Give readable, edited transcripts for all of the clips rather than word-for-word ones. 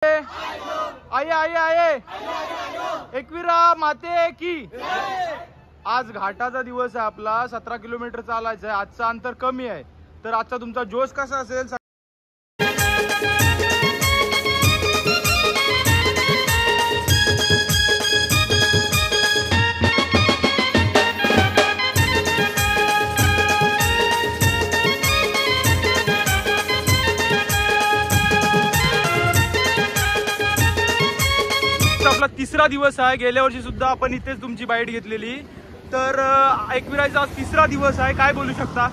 आये आये आये एकविरा माते की आज घाटाचा दिवस आहे आपला 17 किलोमीटर चालायचं आहे. आजचा अंतर कमी आहे तर आजचा तुमचा जोश कसा असेल? आपला तिसरा दिवस आहे. गेल्या वर्षी सुद्धा आपण इथेच तुमची बाईट घेतलेली. तर एकविराचा आज तिसरा दिवस आहे. काय बोलू शकता?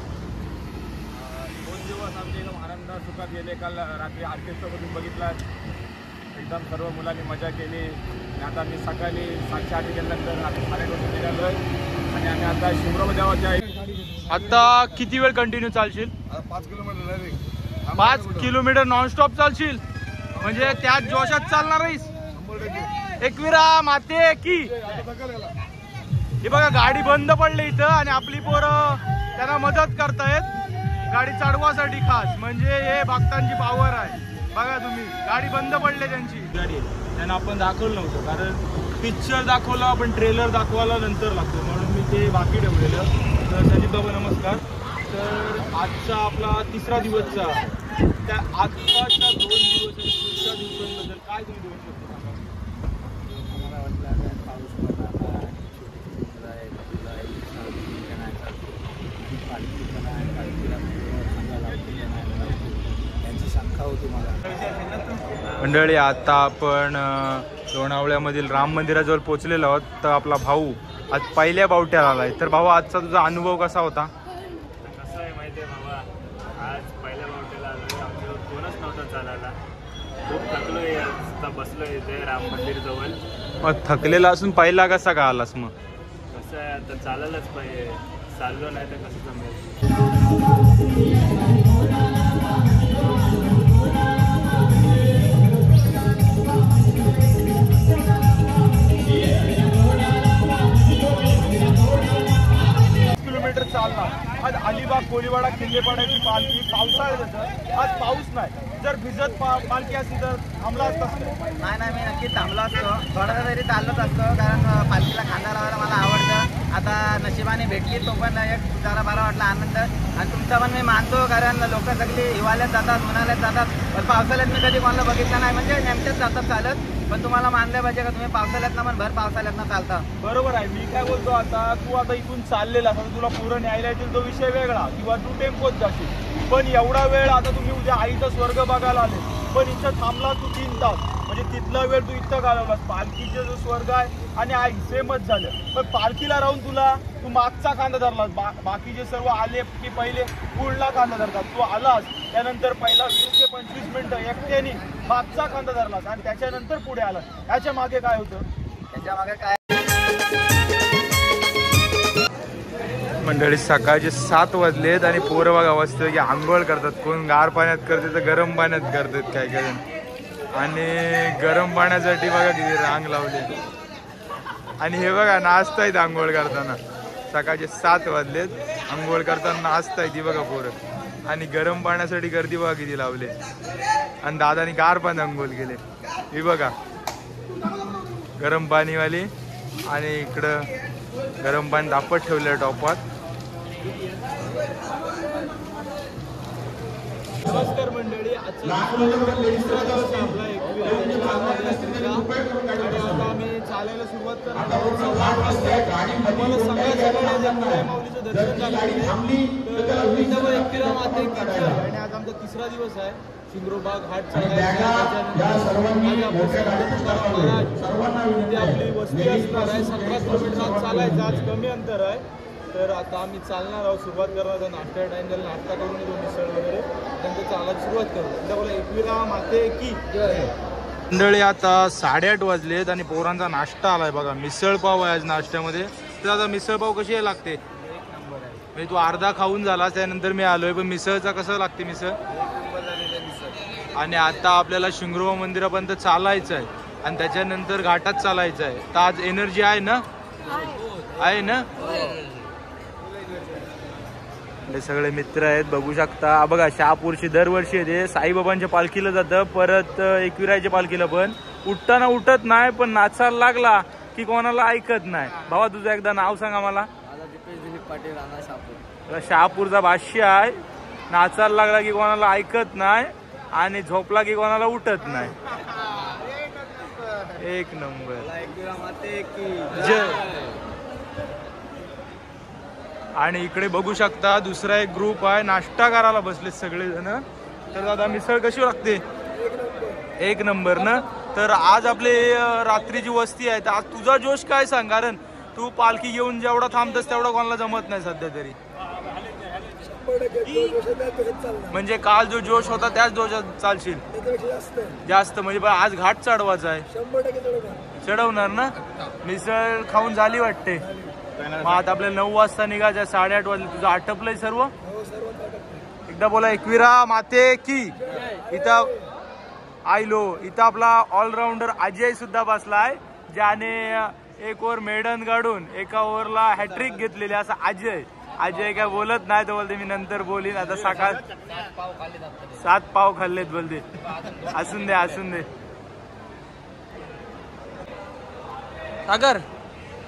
2 दिवस आमच्या एकदम आनंदात सुखात गेले. काल रात्री ऑर्केस्ट्रामधून बघितला, एकदम सर्व मुलांनी मजा केली. आणि आता मी सकाळी 7:08 गेल्यानंतर आता 8:30 निघालोय आणि आम्ही आता शिमरोमध्ये आहे. आता किती वेळ कंटिन्यू चालशील? 5 किलोमीटर 5 किलोमीटर नॉनस्टॉप चालशील म्हणजे त्याच जोशात चालणार आहेस? एकविरा माते की. हे बघा गाडी बंद पडली इथं आणि आपली पोरं त्यांना मदत करतायत गाडी चढवासाठी खास. म्हणजे हे भक्तांची पावर आहे. बघा तुम्ही गाडी बंद पडली त्यांची गाडी. त्यांना आपण दाखवलं नव्हतं कारण पिक्चर दाखवला पण ट्रेलर दाखवायला नंतर लागतो म्हणून मी ते बाकी ठेवलेलं. तर संदीप बाबा नमस्कार. तर आजचा आपला तिसरा दिवसचा त्या आजच्या 2 दिवस आणि पुढच्या दिवसांबद्दल काय तुम्ही बोलू शकता? मंडळी आता आपण लोणावळ्यामधील राम मंदिराजवळ पोहोचलेलो आहोत. तर आपला भाऊ आज पहिल्या बावट्याला आलाय. तर भाऊ आजचा तुझा अनुभव कसा होता? कसं आहे माहिती आहे बाबा, आज पहिल्या बावट्याला आलोय. आमच्यावर कोणच नव्हतं चालायला. खूप थकलोय. आता बसलोय इथे राम मंदिर जवळ. मग थकलेला असून पहिला कसा का आलास? मग कसं आहे आता चालायलाच पाहिजे. चाललो नाही तर कसं जमेल. किलोमीटर चालणार. आज अलिबाग कोळीवाडा किल्लेपाड्याची पालखी पावसाळ्यात. आज पाऊस नाही. जर भिजत पालखी असती तर थांबला असतास? नाही मी नक्की थांबलो असतो. थोडासा तरी चाललोच असतो कारण पालखीला खांदा लावायला मला आवडतं. आता नशिबाने भेटली तो पण एक जरा बरा वाटला आनंद. आणि तुमचा पण मी मानतो कारण लोक सगळी हिवाळ्यात जातात, उन्हाळ्यात जातात. पण पावसाळ्यात मी कधी कोणाला बघितलं नाही. म्हणजे नेमकेच जातात चालत. पण तुम्हाला मानलं पाहिजे का तुम्ही पावसाळ्यात पण भर पावसाळ्यात चालता. बरोबर आहे. मी काय बोलतो आता तू आता इथून चाललेला असं तुला पुढं न्यायला येतील तो विषय वेगळा किंवा तू टेम्पोत जाशील. पण एवढा वेळ आता तुम्ही उद्या आईचा स्वर्ग बघायला आले पण इथं थांबला तू 3 तास. म्हणजे तिथला वेळ तू इथं घालवलास. पालखीचा जो स्वर्ग आहे आणि आई सेमच झालं. पण पालखीला राहून तू मागचा खांदा धरलास. बाकीचे सर्व आले की पहिले पुढला खांदा धरतात. तू आलास त्यानंतर पहिला 20 ते 25 मिनिटं एकट्याने मागचा खांदा धरलास आणि त्याच्यानंतर पुढे आलास. याच्या मागे काय होतं? त्याच्या मागे काय मंडळी सकाळचे 7 वाजलेत आणि पोरं बघा वाजतं की आंघोळ करतात. कोण गार पाण्यात करते तर गरम पाण्यात करतात काय काय. आणि गरम पाण्यासाठी बघा किती रांग लावले. आणि हे बघा नाचतायत आंघोळ करताना. सकाळचे 7 वाजलेत आंघोळ करताना नाचतायत ती बघा पोरं. आणि गरम पाण्यासाठी गर्दी बघा किती लावले. आणि दादानी गार पाण्यात आंघोळ केले. ही बघा गरम पाणीवाली आणि इकडं गरम पाणी तापत ठेवलं टॉपात. नमस्कार मंडळी. आजचा तिसरा दिवस आपला आम्ही चालायला सुरुवात करणार आहोत. तुम्हाला सगळ्या माऊलीचं दर्शन झालं. एकविरा माते की. आणि आज आमचा तिसरा दिवस आहे. शिंगरोबाग घाट चालायचा. आपली वस्ती असणार आहे. 17 किलोमीटर चालायचं. आज कमी अंतर आहे. तर आता आम्ही चालणार आहोत. सुरुवात करणार आहोत. नाश्ता टाइम झाला. नाश्ता करून येतो मिसळ वगैरे नंतर चालायला सुरुवात करू. बोला एकविरा माते की. मंडळी आता 8:30 वाजलेत आणि पोरांचा नाश्ता आलाय बघा. मिसळ पाव आहे आज नाश्त्यामध्ये. तर आता मिसळ पाव कशी लागते? म्हणजे तू अर्धा खाऊन झाला त्यानंतर मी आलोय. पण मिसळचा कसं लागते मिसळ? आणि आता आपल्याला शिंगरोबा मंदिरापर्यंत चालायचं आहे आणि त्याच्यानंतर घाटात चालायचं आहे. तर आज एनर्जी आहे ना? आहे ना? हे सगळे मित्र आहेत, बघू शकता. बघा शहापूरची दरवर्षी येते, साईबाबांच्या पालखीला जातं, परत एकविरायच्या पालखीला पण. उठताना उठत नाही, पण नाचायला लागला की कोणाला ऐकत नाही. भावा तुझं एकदा नाव सांगा मला. शहापूरचा भाष्य आहे, नाचायला लागला की कोणाला ऐकत नाही आणि झोपला की कोणाला उठत नाही. एक नंबर. जय. आणि इकडे बघू शकता दुसरा एक ग्रुप आहे, नाश्ता करायला बसले सगळे जण. तर दादा मिसळ कशी लागते? एक नंबर ना. तर आज आपले रात्रीची वस्ती आहे, तर आज तुझा जोश काय सांग, कारण तू पालखी घेऊन जेवढा थांबतस तेवढा कोणाला जमत नाही सध्या तरी. म्हणजे काल जो जोश होता त्याच जोशात चालशील जास्त, म्हणजे आज घाट चढवायचा आहे. चढवणार ना. मिसळ खाऊन झाली वाटते. मग आता आपल्याला 9 वाजता निघायचं, 8:30 वाजले. तुझं आटपलंय सर्व? एकदा बोला एकविरा माते की. इथं आयलो, इथं आपला ऑलराऊंडर अजय सुद्धा बसलाय, ज्याने एक ओव्हर मेडन काढून एका ओव्हरला हॅट्रिक घेतलेली. असा अजय काय बोलत नाही, तो बोलते मी नंतर बोलीन. आता सकाळ 7 पाव खाल्लेत बोलते. असून दे असून दे. सागर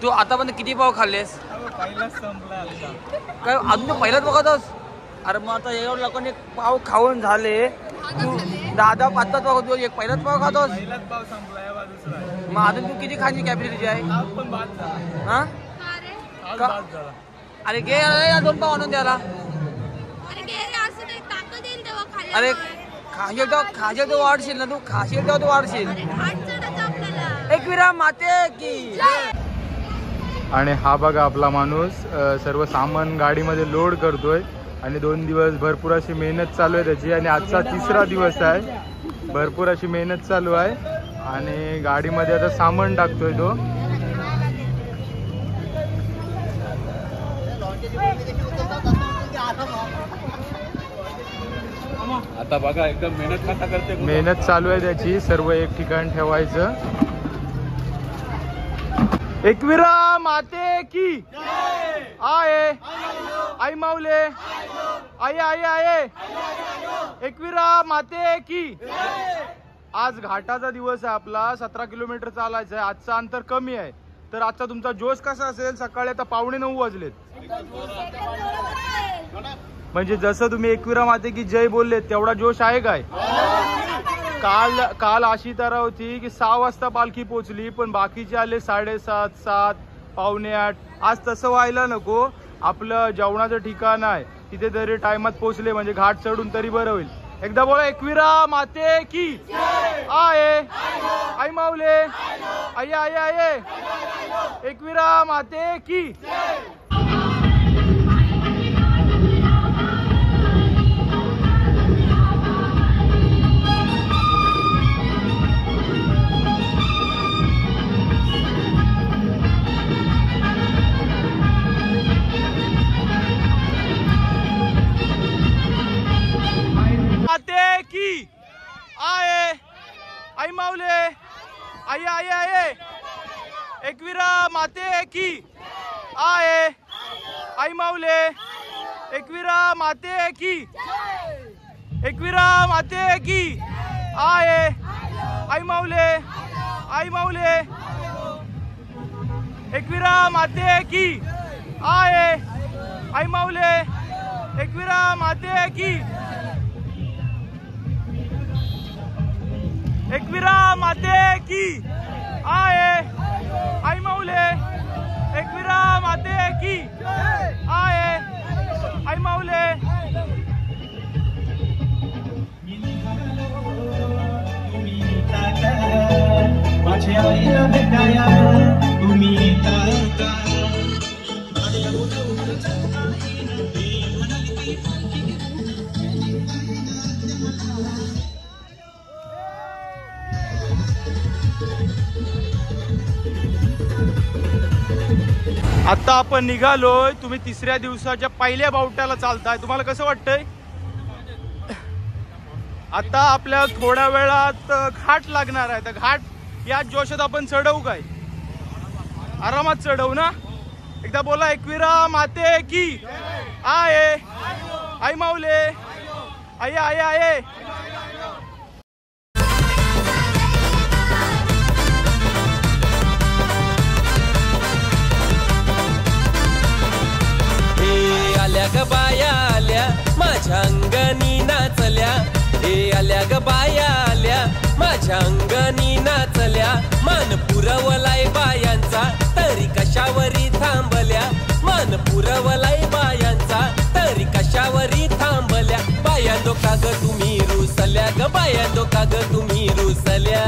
तू आतापर्यंत किती पाव खाल्लेस? पहिलाच संपला काय अजून पहिलाच बघतोस? अरे मग आता एवढं लोकांनी पाव खाऊन झाले, तू 10-10 5-5 पाव खातो, एक पहिलाच पाव खातोस? पहिलाच पाव संपला, या दुसरा. मग अजून तू किती खायची कॅपॅसिटी आहे? पण बाद झाला. हा आज बाद झाला. अरे घे या 2 पाव आणून द्याला. अरे खाशील तो वाढशील ना, तू खाशील तेव्हा तू वाढशील. एकविरा माते की. आणि हा बघा आपला माणूस सर्व सामान गाडीमध्ये लोड करतोय. आणि 2 दिवस भरपूर अशी मेहनत चालू आहे त्याची. आणि आजचा 3रा दिवस आहे, भरपूर अशी मेहनत चालू आहे. आणि गाडीमध्ये आता सामान टाकतोय तो. आता बघा एकदम मेहनत कसा करते. मेहनत चालू आहे त्याची, सर्व एक ठिकाण ठेवायचं. एकविरा माते की आये. आई माऊले आये आये आये. एकविरा माते की. आज घाटाचा दिवस आहे आपला, 17 किलोमीटर चालायचं आहे. आजचं अंतर कमी आहे, तर आजचा तुमचा जोश कसा असेल? सकाळी आता 9:15 वाजलेत, म्हणजे जसं तुम्ही एकविरा माते की जय बोलले तेवढा जोश आहे काय? काल अशी तरह होती की 6 वाजता पालखी पोचली, पण बाकीचे आले 7:30, 7, 7:45. आज तसं व्हायला नको. आपलं जेवणाचं ठिकाण आहे तिथे तरी टायमात पोचले म्हणजे घाट चढून तरी बरं होईल. एकदा बोला एकविरा माते की आये. आई माऊले आये आये आये. एकविरा माते की. माते की आये. आई माऊले आये आये आये. एकविरा माते की आये. आई माऊले एकविरा माते की. एकविरा माते की आये. आई माऊले आई माऊले. एकविरा माते की आये. आई माऊले एकविरा माते की. एकविरा माते की आये. आई माऊले एकविरा माते की आये. आई माऊले. माझ्या आईला भेटाया तुम्ही आता आपण निघालोय. तुम्ही 3ऱ्या दिवसाच्या पहिल्या बावट्याला चालताय. तुम्हाला कसं वाटतंय? आता आपल्या थोड्या वेळात घाट लागणार आहे. तर घाट या जोशात आपण चढवू काय? आरामात चढवू ना. एकदा बोला एकविरा माते की. आये आई माऊले आये आये आये. आल्या ग बाया आल्या माझ्या अंगणी नाचल्या. हे आल्या ग बाया आल्या माझ्या अंगणी नाचल्या. मान पुरवलाय बायांचा तरी कशावरी थांबल्या. मान पुरवलाय बायांचा तरी कशावरी थांबल्या. बायांदो का ग तुम्ही रुसल्या ग बायांदो का ग तुम्ही रुसल्या.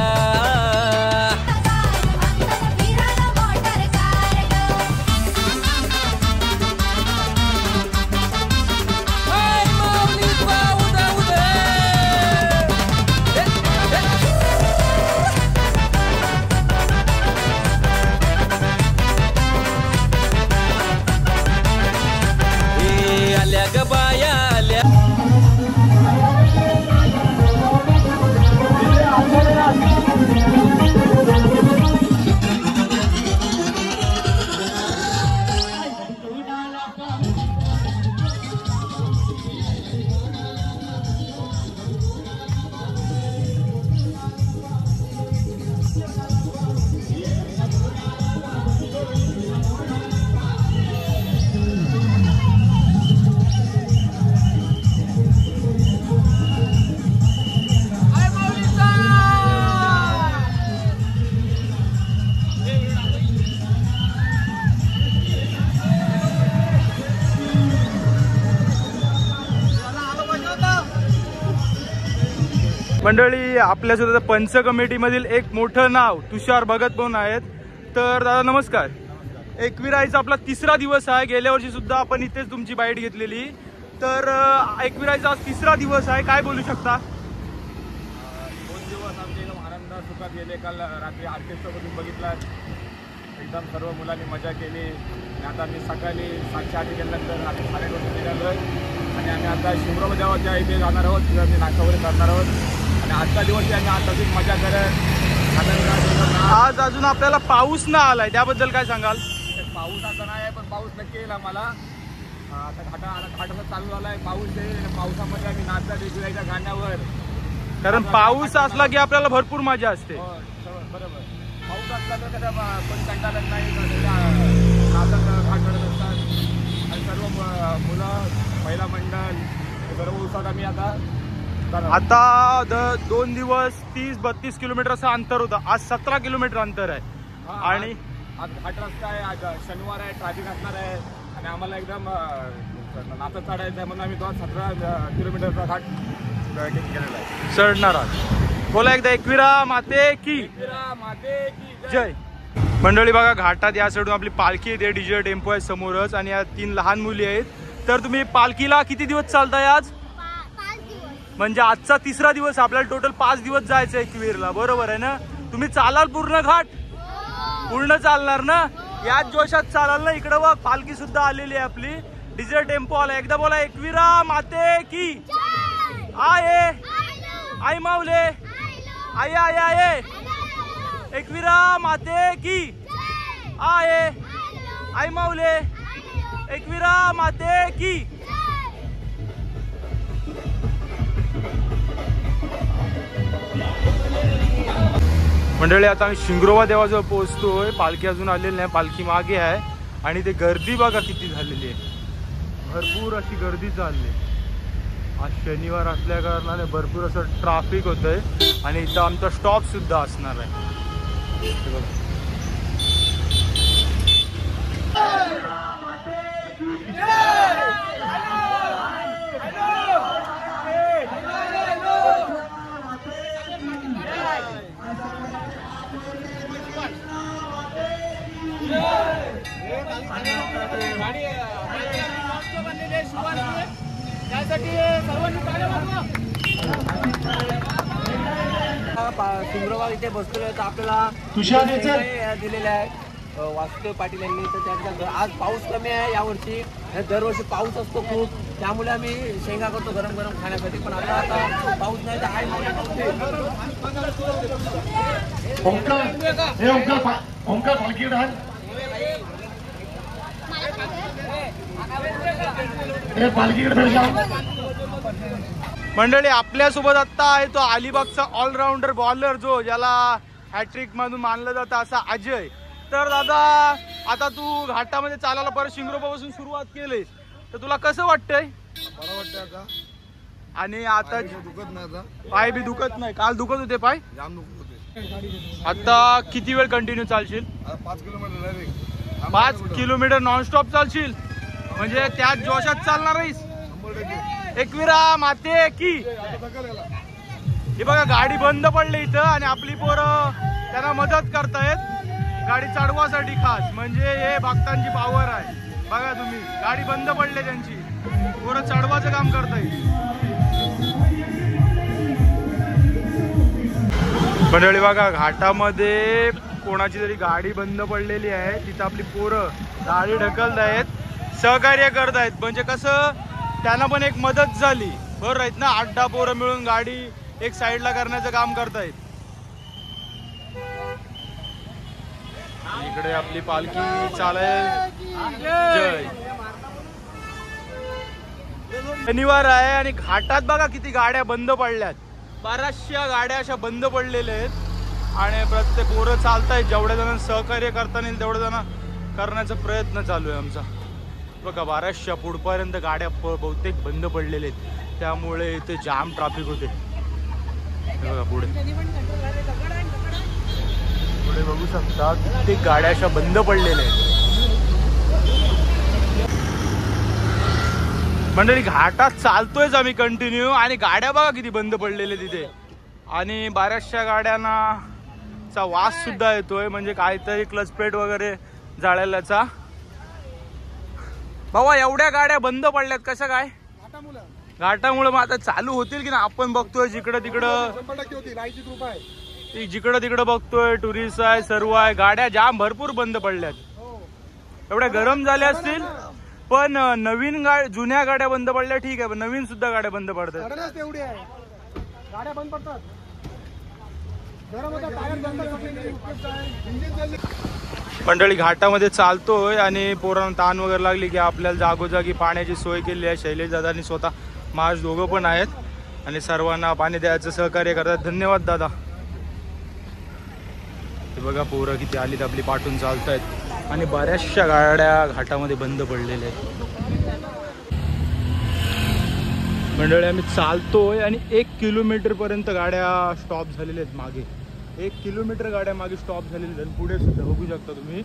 मंडळी आपल्या सुद्धा पंच कमिटी मधील एक मोठं नाव तुषार भगत म्हणून आहेत. तर दादा नमस्कार. एकविराईचा आपला तिसरा दिवस आहे. गेल्या वर्षी सुद्धा आपण इथेच तुमची बाईट घेतलेली. तर एकविराईचा आज तिसरा दिवस आहे, काय बोलू शकता? 2 दिवस आमच्या एकदम आनंदात सुखात गेले. काल रात्री ऑर्केस्ट्रामधून बघितला, एकदम सर्व मुलांनी मजा केली. आणि आता मी सकाळी 7:30 गेल्यानंतर आम्ही 8:30 निघालो आणि आम्ही आता शिमरो देवाच्या इथे जाणार आहोत. तिथं मी नाश्तावरी करणार आहोत आणि आजचा दिवस आम्ही आता मजा करत. आज अजून आपल्याला पाऊस ना आलाय, त्याबद्दल काय सांगाल? पाऊस आता नाही आहे, पण पाऊस नक्की येईल आम्हाला. आता घाटाचा चालू झालाय, पाऊस येईल. पावसामध्ये आम्ही नाचतात एकविराईच्या गाण्यावर, कारण पाऊस असला की आपल्याला भरपूर मजा असते. बरोबर. पाऊस असला तर कसा कोणी कंटाळत नाही, नाचत घाट करत असतात आणि सर्व मुलं महिला मंडळ सर्व उत्साहात आम्ही आता 2 दिवस 30-32 किलोमीटर असं अंतर होतं. आज 17 किलोमीटर अंतर आहे. आणि आज घाट रस्ता आहे, आज शनिवार आहे, ट्रॅफिक असणार आहे आणि आम्हाला एकदम नाचत चढायचं आहे म्हणून आम्ही 17 किलोमीटरचा घाट केलेला आहे. चढणार आहात. बोला एकदा एकविरा माते की जय. मंडळी बघा, घाटात या साईडून आपली पालखी येते, डीजे टेम्पो आहे समोरच आणि या 3 लहान मुली आहेत. तर तुम्ही पालखीला किती दिवस चालताय आज? 5 दिवस. म्हणजे आजचा तिसरा दिवस. आपल्याला टोटल 5 दिवस जायचं आहे एकविरला, बरोबर आहे ना? तुम्ही चालाल पूर्ण घाट? पूर्ण चालणार ना? याच जोशात चालाल ना? इकडं बघ पालखी सुद्धा आलेली आहे आपली, डीजे टेम्पो आला. एकदा बोला एकविरा माते की आये आई माऊले आये आये आये. एकविरा माते की आये आई माऊले एकविरा माते की. मंडळी आता आम्ही शिंगरोबा देवाजवळ पोहोचतोय. पालखी अजून आलेली नाही, पालखी मागे आहे आणि ते गर्दी बघा किती झालेली आहे. भरपूर अशी गर्दी चालली. आज शनिवार असल्या कारणाने भरपूर असं ट्रॅफिक होतंय आणि इथं आमचा स्टॉप सुद्धा असणार आहे. शिंगरोबा इथे बसतोय तर आपल्याला दिलेल्या आहे वासुदेव पाटील यांनी. तर त्यांचा आज पाऊस कमी आहे यावर्षी. दरवर्षी पाऊस असतो खूप, त्यामुळे आम्ही शेंगा करतो गरम गरम खाण्यासाठी. पण आता पाऊस नाही तर आहे मला मंडळी आपल्यासोबत आता आहे तो अलिबागचा ऑलराऊंडर बॉलर जो ज्याला हॅट्रिक मधून मानलं जातं असा अजय. तर दादा आता तू घाटामध्ये चालायला परत शिंगरोबापासून सुरुवात केलीस तर तुला कसं वाटतंय? बरं वाटतं आता. आणि आता दुखत नाही आता. पाय बी दुखत नाही? काल दुखत होते पाय. जाम दुखत होते. आता किती वेळ कंटिन्यू चालशील? 5 किलोमीटर डायरेक्ट. 5 किलोमीटर नॉनस्टॉप चालशील म्हणजे त्यात जोशात चालणार आहेस? 100%. एकविरा माते की. हे बघा गाडी बंद पडली इथं आणि आपली पोरं त्यांना मदत करतायत गाडी चढवासाठी खास. म्हणजे हे भक्तांची पावर आहे. बघा तुम्ही गाडी बंद पडली त्यांची, पोरं चढवाचं काम करतायत. मंडळी बघा घाटामध्ये कोणाची तरी गाडी बंद पडलेली आहे, तिथं आपली पोरं गाडी ढकलत आहेत, सहकार्य करत आहेत. म्हणजे कसं त्यांना पण एक मदत झाली. बरोबर आहेत ना? 8-10 पोरं मिळून गाडी एक साईडला करण्याचं काम करतायत. इकडे आपली पालखी चालाय. जय. शनिवार आहे आणि घाटात बघा किती गाड्या बंद पडल्यात. बऱ्याचशा गाड्या अशा बंद पडलेल्या आहेत आणि प्रत्येक पोरं चालतायत. जेवढ्या जण सहकार्य करता येईल तेवढ्या जण करण्याचा प्रयत्न चालू आहे आमचा. बघा बऱ्याचशा पुढपर्यंत गाड्या बहुतेक बंद पडलेल्या आहेत, त्यामुळे इथे जाम ट्रॅफिक होते. बघा पुढे पुढे बघू शकता कित्येक गाड्या अशा बंद पडलेल्या आहेत. मंडळी घाटात चालतोयच आम्ही कंटिन्यू आणि गाड्या बघा किती बंद पडलेल्या तिथे. आणि बऱ्याचशा गाड्यांना चा वास सुद्धा येतोय, म्हणजे काहीतरी क्लच प्लेट वगैरे जाळल्याचा. बाबा एवढ्या गाड्या बंद पडल्यात कसं काय? घाटामुळे. मग आता चालू होतील की ना? आपण बघतोय जिकडं तिकडं, जिकडं तिकडं बघतोय टुरिस्ट आहे, सर्व आहे, गाड्या जाम भरपूर बंद पडल्यात. एवढ्या गरम झाल्या असतील पण नवीन जुन्या गाड्या बंद पडल्या ठीक आहे, पण नवीन सुद्धा गाड्या बंद पडतात. गाड्या बंद पडतात. मंडळी घाटामध्ये चालतोय आणि पोरांना ताण वगैरे लागली की आपल्याला जागोजागी पाण्याची सोय केली आहे. शैलेश दादा आणि स्वतः महाराज दोघं पण आहेत आणि सर्वांना पाणी द्यायचं सहकार्य करतात. धन्यवाद दादा. ते बघा पोरं किती आलीत आपली पाठून चालतायत आणि बऱ्याचशा गाड्या घाटामध्ये बंद पडलेल्या आहेत. मंडळी आम्ही चालतोय आणि 1 किलोमीटर पर्यंत गाड्या स्टॉप झालेल्या आहेत. मागे 1 किलोमीटर गाड्या मागे स्टॉप झालेल्या आहेत. पुढे सुद्धा बघू शकता तुम्ही.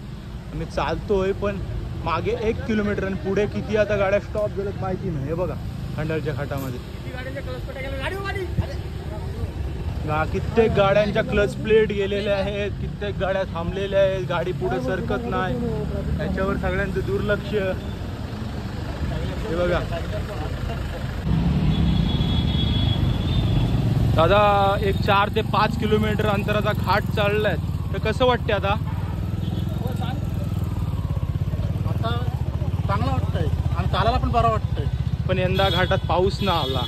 आम्ही चालतोय पण मागे 1 किलोमीटर आणि पुढे किती आता गाड्या स्टॉप झाल्यात माहिती नाही. हे बघा खंडाळच्या घाटामध्ये कित्येक गाड्यांच्या क्लच प्लेट गेलेल्या आहेत, कित्येक गाड्या थांबलेल्या आहेत, गाडी पुढे सरकत नाही, त्याच्यावर सगळ्यांचं दुर्लक्ष. हे बघा दादा एक 4 ते 5 किलोमीटर अंतराचा घाट चाललाय, तर कसं वाटतंय आता? आता चांगलं वाटतंय आणि चालायला पण बरं वाटतंय. पण यंदा घाटात पाऊस ना आला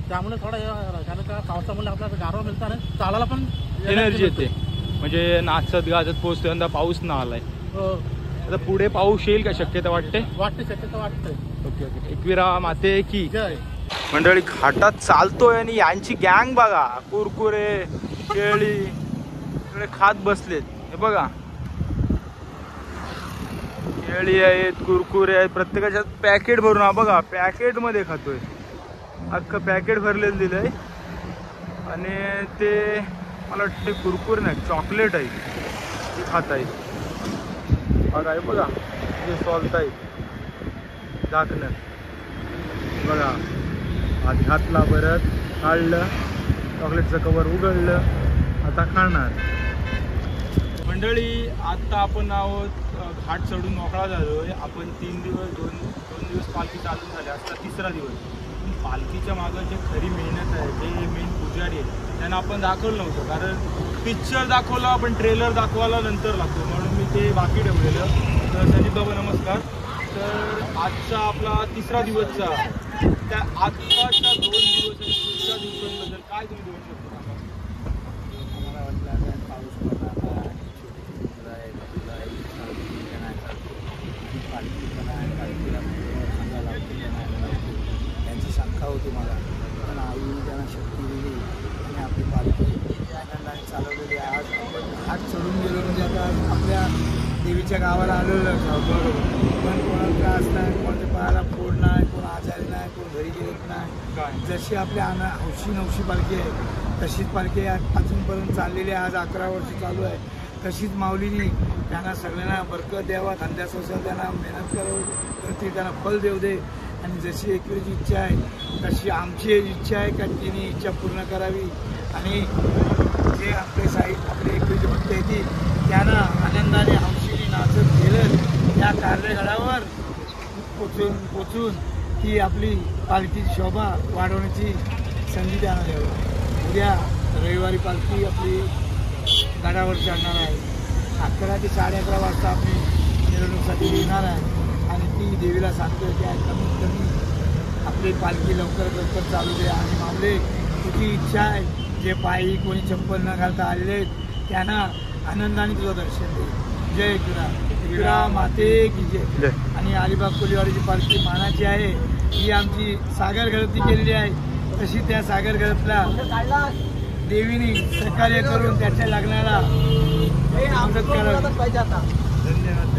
त्यामुळे थोडा कारण का पावसामुळे आपल्याला गारवा मिळतं आणि चालायला पण एनर्जी येते, म्हणजे नाचत गाजत पोहोचतो. यंदा पाऊस ना आलाय. आता पुढे पाऊस येईल का शक्यता वाटते? शक्यता वाटतंय. Okay okay. एकविरा माते की जय. मंडळी घाटात चालतोय आणि यांची गँग बघा, कुरकुरे केळी सगळे खात बसलेत. हे बघा केळी आहेत, कुरकुरे आहेत, प्रत्येकाच्यात पॅकेट भरून. हा बघा पॅकेट मध्ये खातोय, अख्खं पॅकेट भरलेलं दिलंय. आणि ते मला वाटते कुरकुरे नाही चॉकलेट आहे ती खात आहेत. बघा हे बघा जे सॉल्ट आहे झाकणं बघा. आधी घातला परत काढलं, चॉकलेटचं कवर उघडलं, आता खाणार. मंडळी आता आपण आहोत घाट चढून मोकळा झालोय. आपण 3 दिवस 2 दिवस पालखी चालून झाली, आता 3रा दिवस. पण पालखीच्या मागं जे खरी मेहनत आहे, जे मेन पुजारी आहे त्यांना आपण दाखवलं नव्हतं, कारण पिक्चर दाखवला आपण ट्रेलर दाखवायला नंतर लागतो, म्हणून मी ते बाकी ठेवलेलं. तर संदीप बाबा नमस्कार. तर आजचा आपला 3रा दिवसचा, त्या आत्ताच्या 2 दिवस आणि 3ऱ्या दिवसांबद्दल काय तुम्ही बोलू शकता? आम्हाला वाटलं पाऊस पडला, पालखी पण आहे, पालखीला चांगला लागतो. आपल्या देवीच्या गावाला आलेलो पण कोणाला त्रास नाही, कोणाच्या पायाला फोड नाही, कोण आजारी नाही, कोण घरी गेलेत नाही. जशी आपल्या हौशी नवशी पालखी आहे तशीच पालखी अजूनपर्यंत चाललेली आहे. आज 11 वर्ष चालू आहे. तशीच माऊलीनी त्यांना सगळ्यांना बरकत द्यावा, धंद्यासोबत त्यांना मेहनत करते, त्यांना फल देऊ दे. आणि जशी एकवीरची इच्छा आहे तशी आमची इच्छा आहे का तिने इच्छा पूर्ण करावी. आणि जे आपले एकवीरचे भक्त येतील त्यांना आनंदाने हौशीने नाचत गेलं त्या कार्यगडावर पोचून ती आपली पालखीची शोभा वाढवण्याची संधी त्यांना द्यावी. उद्या रविवारी पालखी आपली गडावर चढणार आहे. 11 ते 11:30 वाजता आपली मिरवणुकीसाठी येणार आहे. आणि ती देवीला सांगतो की कमीत कमी आपली पालखी लवकर चालू दे. आणि माऊली तुझी इच्छा आहे जे पायी कोणी चप्पल न घालता आलेले त्यांना आनंदाने तुझं दर्शन दे. जय एकविरा माते की जय. आणि अलिबाग कोलीवाडीची पालखी मानाची आहे. ही आमची सागर घरातली केलेली आहे. तशी त्या सागर घरातल्या देवीने सहकार्य करून त्याच्या लग्नाला मदत करावी. धन्यवाद.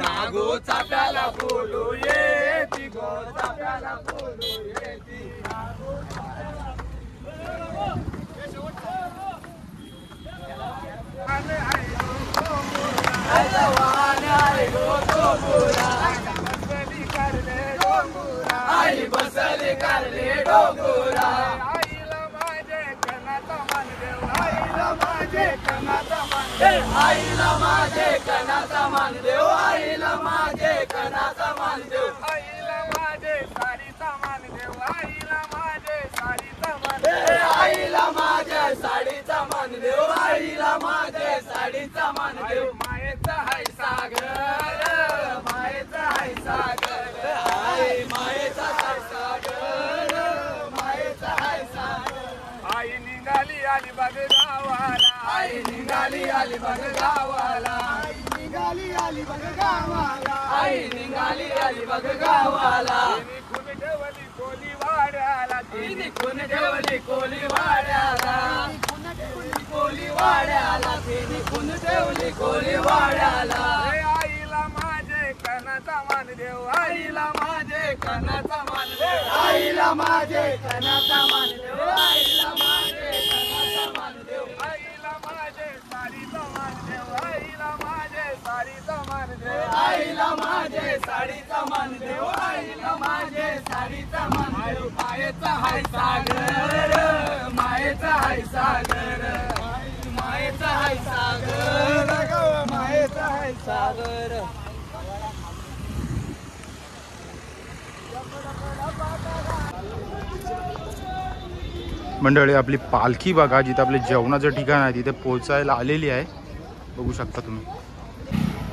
नागो चाप्याला बोलू ये ती गो चाप्याला बोलू ये ती. आई बसली करले डोंगुरा. आईला माझे कणाचा मान देव. आईला माझे कणाचा मान देव. आईला माझे कणाचा मान देव. आईला माझे कणाचा मान देव. आईला माझे साडीचा मान देव. आईला माझे साडीचा मान देव. आईला माझ्या साडीचा मान देव. आईला माझे साडीचा मान देव. मायेचा हाय सागर, मायेचा हाय सागर. आई मायेचा हाय सागर, मायेचा हाय सागर. आई निघाली अलिबाग गावाला. आई निघाली अलिबाग गावाला. आई निघाली अलिबाग गावाला. आई निघाली अलिबाग गावाला. तिने खून ठेवली कोलीवाड्याला. तिने खून ठेवली कोलीवाड्याला. कोलीवाड्याला. तिने खून ठेवली कोलीवाड्याला. आईला माझे कणाचा मान देव. आईला माझे कणाचा मान देव. आईला माझे कणाचा मान देव. आईला माझे कणाचा मान देव. आईला माझे साडीचा मान देव. आईला माझे साडीचा मान देव. आईला माझे साडीचा मान देव. आईला माझे साडीचा मान देव. मायेचा हाय सागर, मायेचा हाय सागर. मायेचा हाय सागर, मायेचा हाय सागर. मंडळी आपली पालखी बघा, जिथे आपले जेवणाचं ठिकाण आहे तिथे पोहोचायला आलेली आहे. बघू शकता तुम्ही.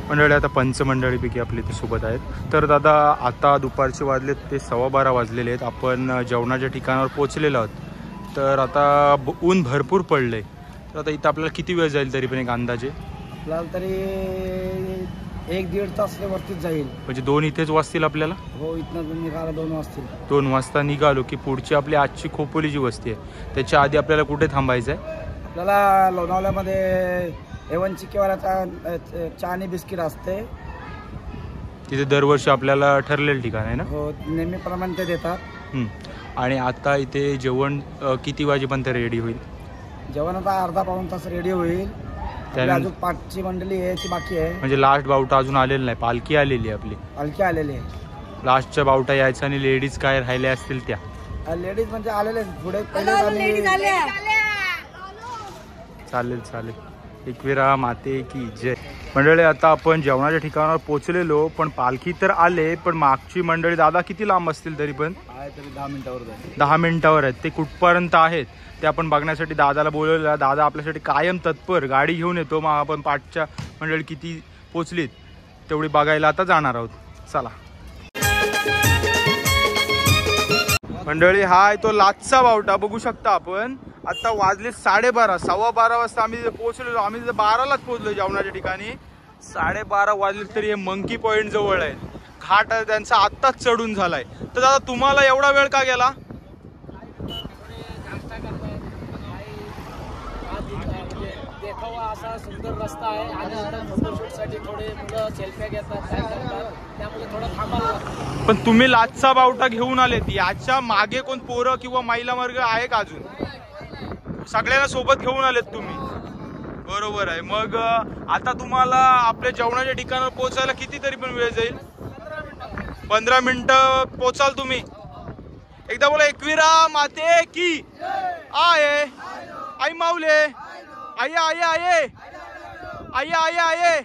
मंडळी आता पंचमंडळीपैकी आपले ते सोबत आहेत. तर दादा आता दुपारचे वाजलेत ते 12:15 वाजलेले आहेत. आपण जेवणाच्या ठिकाणावर पोहोचलेलो आहोत. तर आता ऊन भरपूर पडले. तर आता इथं आपल्याला किती वेळ जाईल तरी पण एक अंदाजे? आपल्याला तरी 1-1.5 तास वरतीच जाईल. म्हणजे 2 इथेच वाजतील आपल्याला? हो, इथनं निघायला 2 वाजतील. 2 वाजता निघालो की पुढची आपली आजची खोपोलीची वस्ती आहे त्याच्या आधी आपल्याला कुठे थांबायचं आहे? आपल्याला लोणावळ्यामध्ये A1 चिक्कीवाल्याचा चहा आणि बिस्किट असते. तिथे दरवर्षी आपल्याला ठरलेलं ठिकाण आहे ना? हो, नेहमीप्रमाणे ते देतात. आणि आता इथे जेवण किती वाजेपर्यंत रेडी होईल? जेवण आता अर्धा-पाऊण तास रेडी होईल. अजून पाठची मंडळी यायची बाकी आहे. म्हणजे लास्ट बावटा अजून आलेला नाही. पालखी आलेली आहे आपली. पालखी आलेली आहे. लास्टच्या बावटा यायचा. आणि लेडीज काय राहिले असतील त्या? लेडीज म्हणजे आलेले पुढे. चालेल चालेल. एकविरा माते की जय. मंडळी आता आपण जेवणाच्या ठिकाणावर पोहोचलेलो. पण पालखी तर आले, पण मागची मंडळी दादा किती लांब असतील तरी पण? तरी 10 मिनिटावर जाईल. 10 मिनिटावर आहेत. ते कुठपर्यंत आहेत ते आपण बघण्यासाठी दादाला बोलवलेलं. दादा आपल्यासाठी कायम तत्पर. गाडी घेऊन येतो. मग आपण पाठच्या मंडळी किती पोचलीत तेवढी बघायला आता जाणार आहोत. चला. मंडळी हा आहे तो लाचचा बावटा बघू शकता आपण. आता वाजले 12:30, 12:15 वाजता आम्ही तिथे पोहोचलेलो. आम्ही तिथे 12लाच पोहोचलो जेवणाच्या ठिकाणी. 12:30 वाजले तरी हे मंकी पॉइंट जवळ आहे. घाट त्यांचा आत्ताच चढून झालाय. तर दादा तुम्हाला एवढा वेळ का गेला? असा सुंदर रस्ता आहे आणि फोटोशूटसाठी थोडे मुलं सेल्फ्या घेतात, काय करतात, त्यामुळे थोडं थांबावं लागतं. पण तुम्ही लाचचा बावटा घेऊन आलेत, याच्या मागे कोण पोरं किंवा महिला वर्ग आहे का अजून? सगळ्यांना सोबत घेऊन आलेत तुम्ही, बरोबर आहे. मग आता तुम्हाला आपल्या जेवणाच्या ठिकाणावर पोहोचायला किती तरी पण वेळ जाईल? 15 मिनिटं पोचाल तुम्ही. एकदा बोला एकविरा माते की आये, आई माऊले, आये आये आये आये आये आये,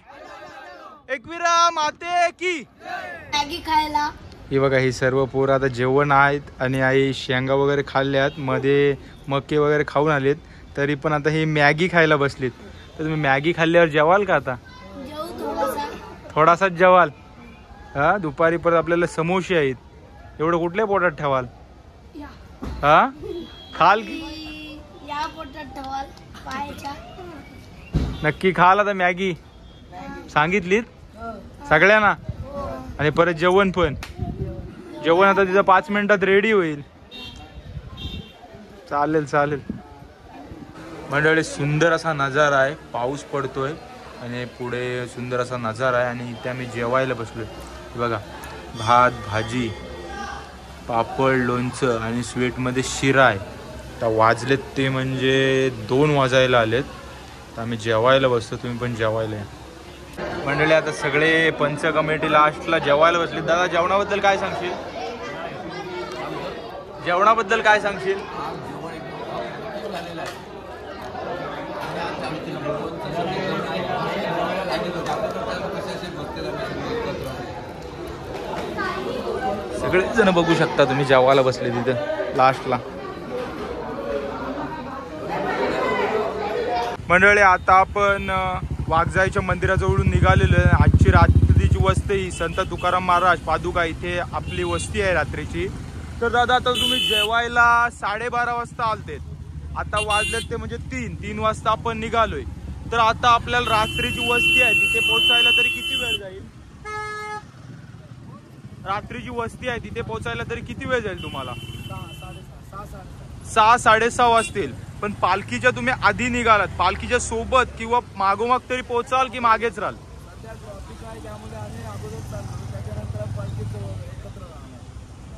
एकविरा माते की. मॅगी खायला ही बघा, ही सर्व पोरं आता जेवण आहेत आणि आई शेंगा वगैरे खाल्ल्यात, मध्ये मके वगैरे खाऊन आलेत, तरी पण आता ही मॅगी खायला बसलीत. तर तुम्ही मॅगी खाल्ल्यावर जेवाल का? आता थोडासाच जेवाल. हा, दुपारी परत आपल्याला समोसे आहेत, एवढं कुठल्या पोटात ठेवाल? हा, खाल या पोटात ठेवाल पायाच्या. नक्की खाल आता मॅगी सांगितलीत सगळ्यांना. आणि परत जेवण पण, जेवण आता तिथं 5 मिनिटात रेडी होईल. चालेल चालेल. मंडळी सुंदर असा नजारा आहे, पाऊस पडतोय आणि पुढे सुंदर असा नजारा आहे आणि इथे आम्ही जेवायला बसलोय. बघा, भात, भाजी, पापड, लोणचं आणि स्वीटमध्ये शिरा आहे. आता वाजलेत ते म्हणजे 2 वाजायला आलेत. तर आम्ही जेवायला बसतो, तुम्ही पण जेवायला या. मंडळी आता सगळे पंच कमिटी लास्टला जेवायला बसले. दादा जेवणाबद्दल काय सांगशील? जेवणाबद्दल काय सांगशील? सगळेच जण बघू शकता तुम्ही जेवायला बसले तिथं लास्टला. मंडळी आता आपण वाघजाईच्या मंदिराजवळून निघालेलो आहे. आजची रात्रीची वस्ती ही संत तुकाराम महाराज पादुका इथे आपली वस्ती आहे रात्रीची. तर दादा आता तुम्ही जेवायला 12:30 वाजता आलते, आता वाजलेत ते म्हणजे 3 वाजता आपण निघालोय. तर आता आपल्याला रात्रीची वस्ती आहे तिथे पोहोचायला तरी किती वेळ जाईल? रात्रीची वस्ती आहे तिथे पोहोचायला तरी किती वेळ जाईल तुम्हाला? 6-6:30 वाजतील. पण पालखीच्या तुम्ही आधी निघालात, पालखीच्या सोबत किंवा मागोमाग तरी पोहोचाल की मागेच राहाल?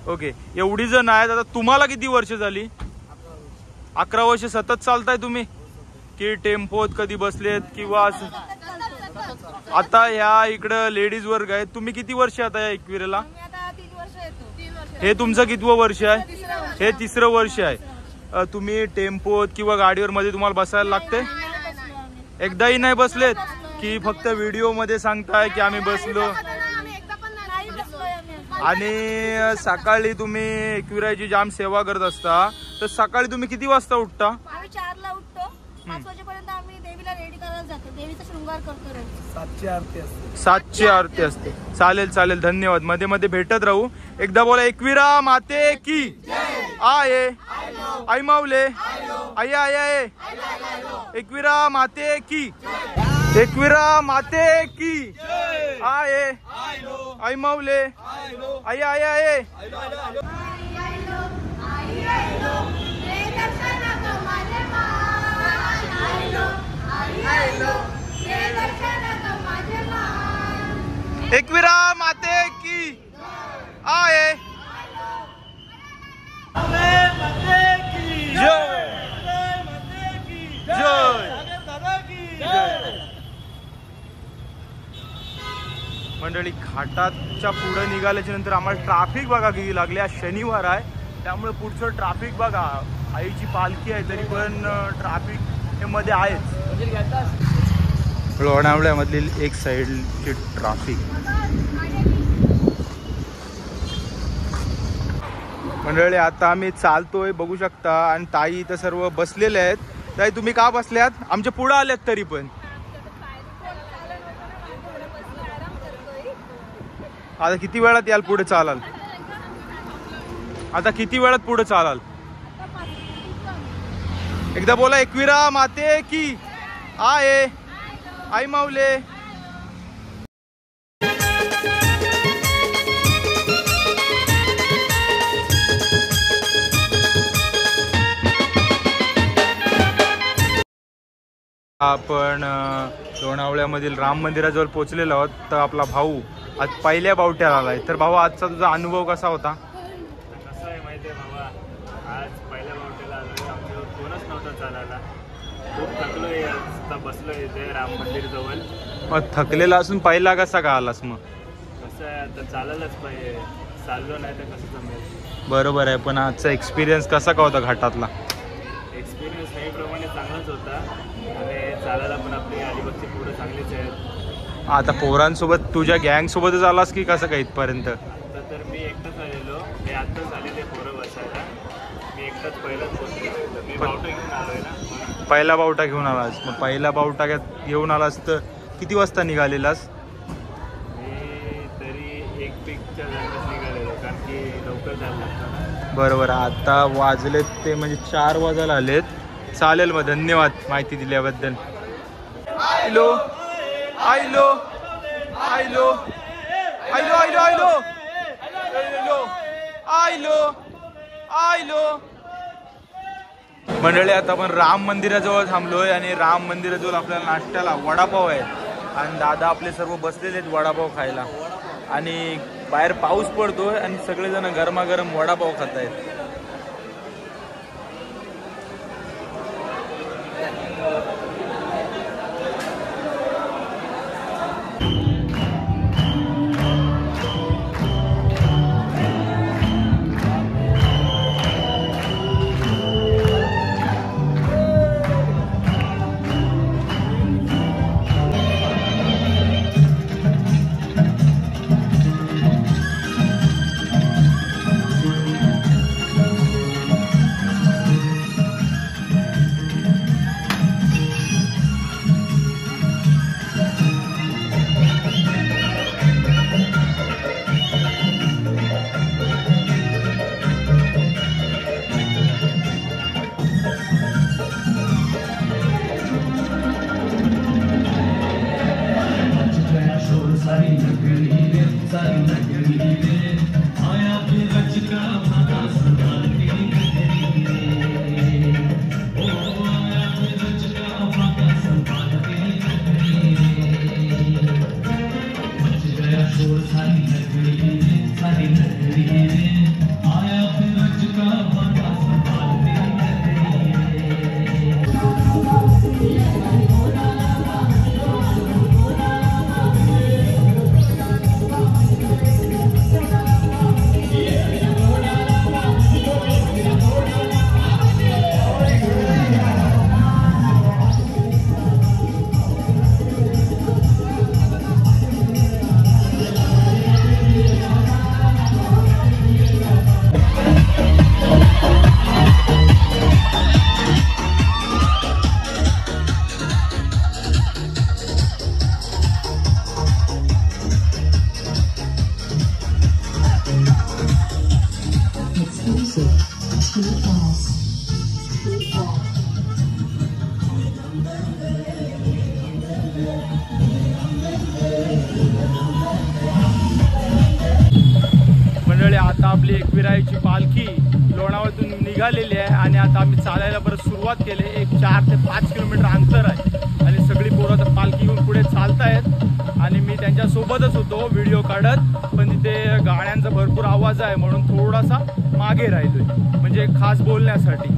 ओके, एवढी जण आहेत. आता तुम्हाला किती वर्ष झाली? 11 वर्ष सतत चालताय तुम्ही की टेम्पोत कधी बसलेत किंवा? आता ह्या इकडं लेडीज वर्ग आहेत. तुम्ही किती वर्ष आता या एकविरेला? हे तुमचं कितवं वर्ष आहे? हे 3रं वर्ष आहे. तुम्ही टेम्पोत किंवा गाडीवर मध्ये तुम्हाला बसायला लागते? एकदाही नाही बसलेत की फक्त व्हिडिओ मध्ये सांगताय की आम्ही बसलो? आणि सकाळी तुम्ही एकविराची जाम सेवा करत असता, तर सकाळी तुम्ही किती वाजता उठता? 4ला उठतो, 5 वाजेपर्यंत आम्ही देवीला रेडी करायला जातो, देवीचा शृंगार करतो. 7ची आरती असते. 7ची आरती असते. चालेल चालेल, धन्यवाद. मध्ये मध्ये भेटत राहू. एकदा बोला एकविरा माते की आये, आई माऊले, आई आय आये, एकविरा माते की, एकविरा माते की आये, आई माऊले, आई आय आये. एकविरा माते की आये, मंडळी घाटाच्या पुढे निघाल्याच्या नंतर आम्हाला ट्रॅफिक बघा किती लागले. आज शनिवार आहे त्यामुळे पुढचं ट्रॅफिक बघा. आईची पालखी आहे तरी पण ट्रॅफिक हे मध्ये आहेच. लोणावळ्यामधील एक साईडची ट्रॅफिक. मंडळी आता आम्ही चालतोय बघू शकता आणि ताई इथं सर्व बसलेले आहेत. ताई तुम्ही का बसल्यात? आमच्या पुढे आल्यात तरी पण. आता किती वेळात याल पुढे चालाल? आता किती वेळात पुढे चालाल? एकदा बोला, एकविरा माते की आहे आई माऊले. आपण लोणावळ्यामधील राम मंदिराजवळ पोहोचलेलो आहोत. तर आपला भाऊ आज पहिल्या बावट्याला आलाय. तर भाऊ, आजचा तुझा अनुभव कसा होता? कसं आहे माहिती आहे बाबा, आज पहिल्या बावट्याला आलोय, आमच्यावर कोणच नव्हता चालायला. खूप थकलोय, आता बसलोय इथे राम मंदिर जवळ. मग थकलेला असून पहिला कसा का आलास? मग कसं आहे, आता चालायलाच पाहिजे, चाललो नाही तर कसं जमेल. बरोबर आहे, पण आजचा एक्सपिरियन्स कसा का होता घाटातला? एक्सपिरियन्स नेहमीप्रमाणे चांगलाच होता आणि चालायला पण आपली अलिबागची पुढं चांगलीच आहेत. आता पोरांसोबत तुझ्या गँग सोबतच आलास की कसं काय इथपर्यंत? आता तर मी एकटाच आलेलो, मी आत्ताच आलेले पोरं बसायला. मी एकटाच पहिलाच पोहोचलेलो, मी बावटा घेऊन आलोय ना. पहिला बावटा घेऊन आलास? मग पहिला बावटा घेऊन आलास तर किती वाजता निघालेलास? मी तरी 1 पीकच्या दरम्यान निघालेलो, कारण की लवकर जायला लागतं ना. बरोबर. आता वाजलेत ते म्हणजे 4 वाजायला आलेत. चालेल, मग धन्यवाद माहिती दिल्याबद्दल. आयलो आयलो आयलो आयलो आयलो आयलो आयलो आयलो. मंडळी, आता आपण राम मंदिराजवळ थांबलोय आणि राम मंदिराजवळ आपल्याला नाश्त्याला वडापाव आहे आणि दादा आपले सर्व बसलेले आहेत वडापाव खायला. आणि बाहेर पाऊस पडतोय आणि सगळेजण गरमागरम वडापाव खात आहेत. आता आपली एकविराईची पालखी लोणावळ्यातून निघालेली आहे आणि आता आम्ही चालायला परत सुरुवात केली. एक 4 ते 5 किलोमीटर अंतर आहे आणि सगळी पोरं आता पालखी घेऊन पुढे चालतायत आणि मी त्यांच्या सोबतच होतो व्हिडिओ काढत, पण तिथे गाण्यांचा भरपूर आवाज आहे म्हणून थोडासा मागे राहिलोय, म्हणजे खास बोलण्यासाठी.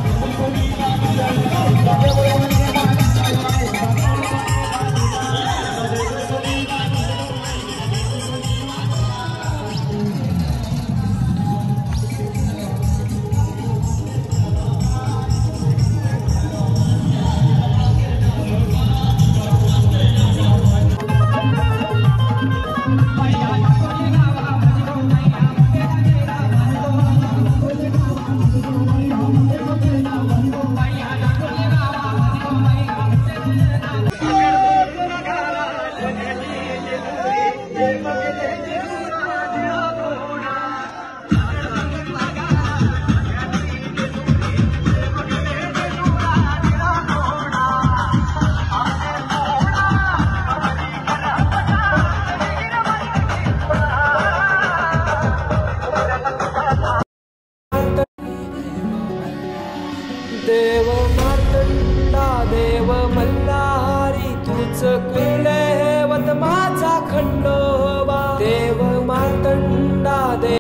देव मार्तंडा देव मल्हारी तूच कुलदेवत माझा खंडोबा देव मार्तंडा देव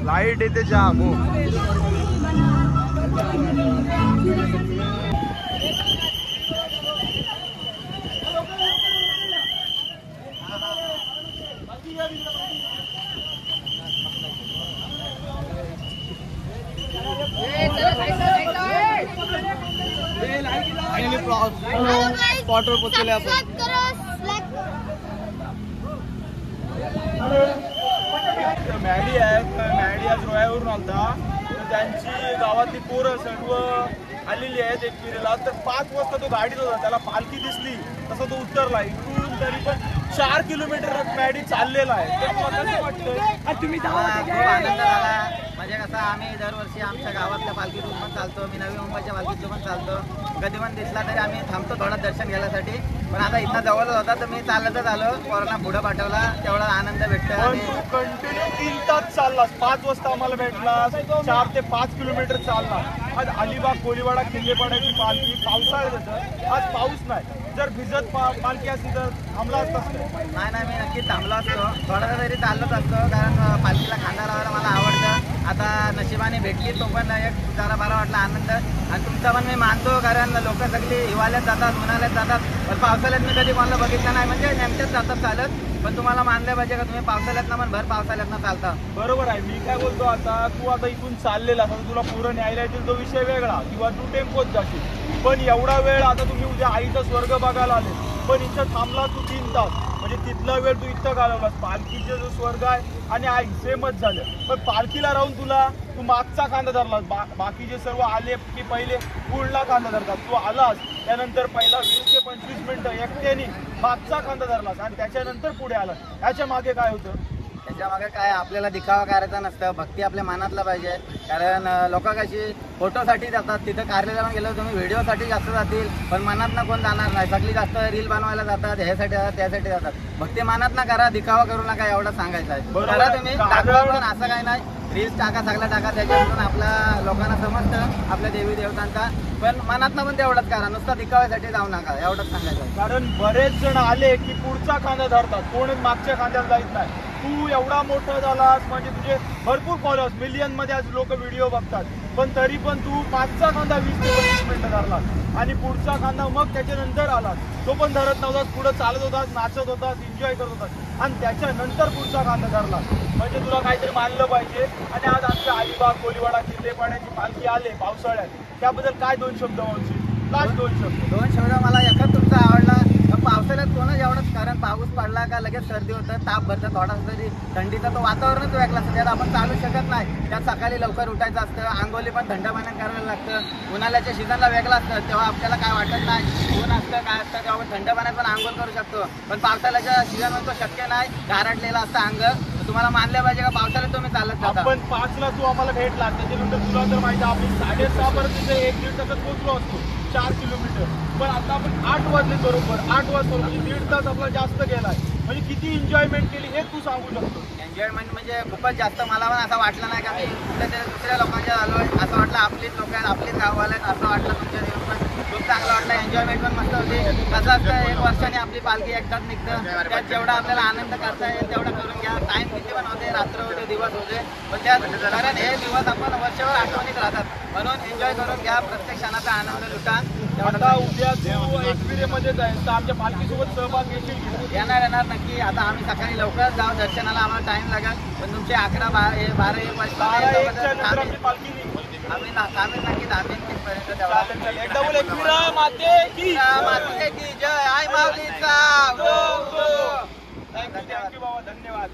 लाईट येते जाम हो. स्पॉटवर पोहोचले आपण. मॅडी आहे, मॅडी आज रोयावरून आलता, तर त्यांची गावातली पोरं सर्व आलेली आहेत एकविरेला. तर 5 वाजता तो गाडीत होता, त्याला पालखी दिसली तसं तो उतरला. इथून तरी पण 4 किलोमीटर मॅडी चाललेला आहे. तर मला कसं वाटतं तुम्ही खूप आनंद झाला. म्हणजे कसं आम्ही दरवर्षी आमच्या गावातल्या पालखीतून पण चालतो, मी नवी मुंबईच्या पालखीतून पण चालतो. कधी पण दिसला तरी आम्ही थांबतो थोडं दर्शन घेण्यासाठी. पण आता इथं जवळच होता तर मी चालतच आलो. कोरोना पुढं पाठवला, तेवढा आनंद भेटतो. पण तू कंटिन्यू 3 तास चाललास. 5 वाजता आम्हाला भेटलास, 4 ते 5 किलोमीटर चालला. आज अलिबाग कोळीवाडा किल्लेपाड्याची पालखी पावसाळ्यात, आज पाऊस नाही. जर भिजत पालखी असती तर थांबला असतास. नाही मी नक्की थांबलो असतो, थोडासा तरी चाललोच असतो. कारण पालखीला खांदा लावायला मला आवडतं. आता नशिबाने भेटली तो पण एक जरा बरा वाटला आनंद. आणि तुमचा पण मी मानतो, कारण लोक सगळी हिवाळ्यात जातात, उन्हाळ्यात जातात. पण पावसाळ्यात मी कधी कोणाला बघितलं नाही, म्हणजे नेमकेच जातात चालत. पण तुम्हाला मानलं पाहिजे का तुम्ही पावसाळ्यात ना पण भर पावसाळ्यात ना चालता. बरोबर आहे. मी काय बोलतो, आता तू आता इथून चाललेला आता तुला पुढं न्यायला येतील तो विषय वेगळा, किंवा तू टेम्पोत जाशील. पण एवढा वेळ आता तुम्ही उद्या आईचा स्वर्ग बघायला आले, पण इथं थांबला तू 3 तास, म्हणजे तिथला वेळ तू इथं घालवलास. पालखीचा जो स्वर्ग आहे आणि आई सेमच झालं. पण पालखीला राहून तू मागचा खांदा धरलास. बाकीचे सर्व आले की पहिले पुढला खांदा धरतात. तू आलास त्यानंतर पहिला 20 ते 25 मिनिटं एकट्याने मागचा खांदा धरलास आणि त्याच्यानंतर पुढे आलास. याच्या मागे काय होतं? त्याच्यामागे काय, आपल्याला दिखावा करायचा नसतं, भक्ती आपल्या मनातला पाहिजे. कारण लोक कशी फोटोसाठी जातात, तिथं कार्यालयाला पण गेलो तुम्ही व्हिडिओसाठी जास्त जातील, पण मनातनं कोण जाणार नाही. सगळी जास्त रील बनवायला जातात, ह्यासाठी जातात त्यासाठी जातात. भक्ती मनातनं करा, दिखावा करू नका, एवढं सांगायचं आहे. करा तुम्ही, दाखवा पण असं काही नाही. रील्स टाका, सगळं टाका, त्याच्यातून आपल्या लोकांना समजतं आपल्या देवी देवतांचा. पण मनातनं पण तेवढंच करा, नुसतं दिखाव्यासाठी जाऊ नका, एवढंच सांगायचं आहे. कारण बरेच जण आले की पुढचा खांदा धरतात, कोणच मागच्या खांद्याला जायच नाही. तू एवढा मोठा झालास, म्हणजे तुझे भरपूर फॉलोअर्स, मिलियनमध्ये आज लोक व्हिडिओ बघतात, पण तरी पण तू मागचा खांदा 20 ते 25 मिनिटं धरलास आणि पुढचा खांदा मग त्याच्यानंतर आलास. तो पण धरत नव्हतास, पुढे चालत होतास, नाचत होतास, एन्जॉय करत होतास आणि त्याच्यानंतर पुढचा खांदा धरलास. म्हणजे तुला काहीतरी मानलं पाहिजे. आणि आज आमच्या अलिबाग कोळीवाडा किल्लेपाड्याची पालखी आले पावसाळ्यात, त्याबद्दल काय 2 शब्द म्हणशील? लास्ट 2 शब्द. 2 शब्द मला एकच तुमचा आवडला. पावसाळ्यात कोणच एवढंच, कारण पाऊस पडला का लगेच सर्दी होतं, ताप भरतं, थोडासा तरी थंडीचा तो वातावरणच वेगळा असतं, त्यात आपण चालू शकत नाही. त्यात सकाळी लवकर उठायचं असतं, आंघोळी पण थंड पाण्यात करायला लागतं. उन्हाळ्याच्या सीझनला वेगळं असतं, तेव्हा आपल्याला काय वाटत नाही. ऊन असतं काय असतं तेव्हा आपण थंड पाण्यात पण आंघोळ करू शकतो. पण पावसाळ्याच्या सीझनमध्ये तो शक्य नाही, गारटलेला असतं अंग. तुम्हाला मानलं पाहिजे का पावसाळ्यात तुम्ही चालत जाता. आपण 5ला तू आम्हाला भेटला, त्याच्यानंतर तुला तर माहिती आहे आम्ही 6:30 पर्यंत 1-1.5 तासात पोहोचलो असतो, 4 किलोमीटर. पण आता आपण 8 वाजले, बरोबर 8 वाजता, म्हणजे 1.5 तास आपला जास्त गेलाय. म्हणजे किती एन्जॉयमेंट केली हे तू सांगू शकतो. एन्जॉयमेंट म्हणजे खूपच जास्त. मला पण असं वाटलं नाही का मी कुठल्या दुसऱ्या लोकांच्या आलो. असं वाटलं आपलीच लोक आहेत, आपलीच गाववाले आहेत, असं वाटलं. तुमच्या देऊन पण खूप चांगलं वाटलं, एन्जॉयमेंट पण मस्त होती. कसं असतं, 1 वर्षाने आपली पालखी एकदाच निघतं, त्यात जेवढा आपल्याला आनंद करता येईल तेवढा करून घ्या. टाईम किती पण होते, रात्र होते, दिवस होते, पण त्यात कारण हे दिवस आपण वर्षभर आठवणीत राहतात. म्हणून एन्जॉय करून घ्या, प्रत्येक क्षणाचा आनंद लुटा. आता उद्या तू एकविरेमध्ये जाईल तर आमच्या पालखीसोबत सहभाग घेशील? येणार नक्की. आता आम्ही सकाळी लवकर जाऊ दर्शनाला, आम्हाला टाइम लागेल. पण तुमचे 11, 12, 1 वाजता पालखी आम्ही नक्की 10 पर्यंत. एकदा बोल, एकविरा माते की जय, आई माऊलीचा. थँक्यू बाबा, धन्यवाद.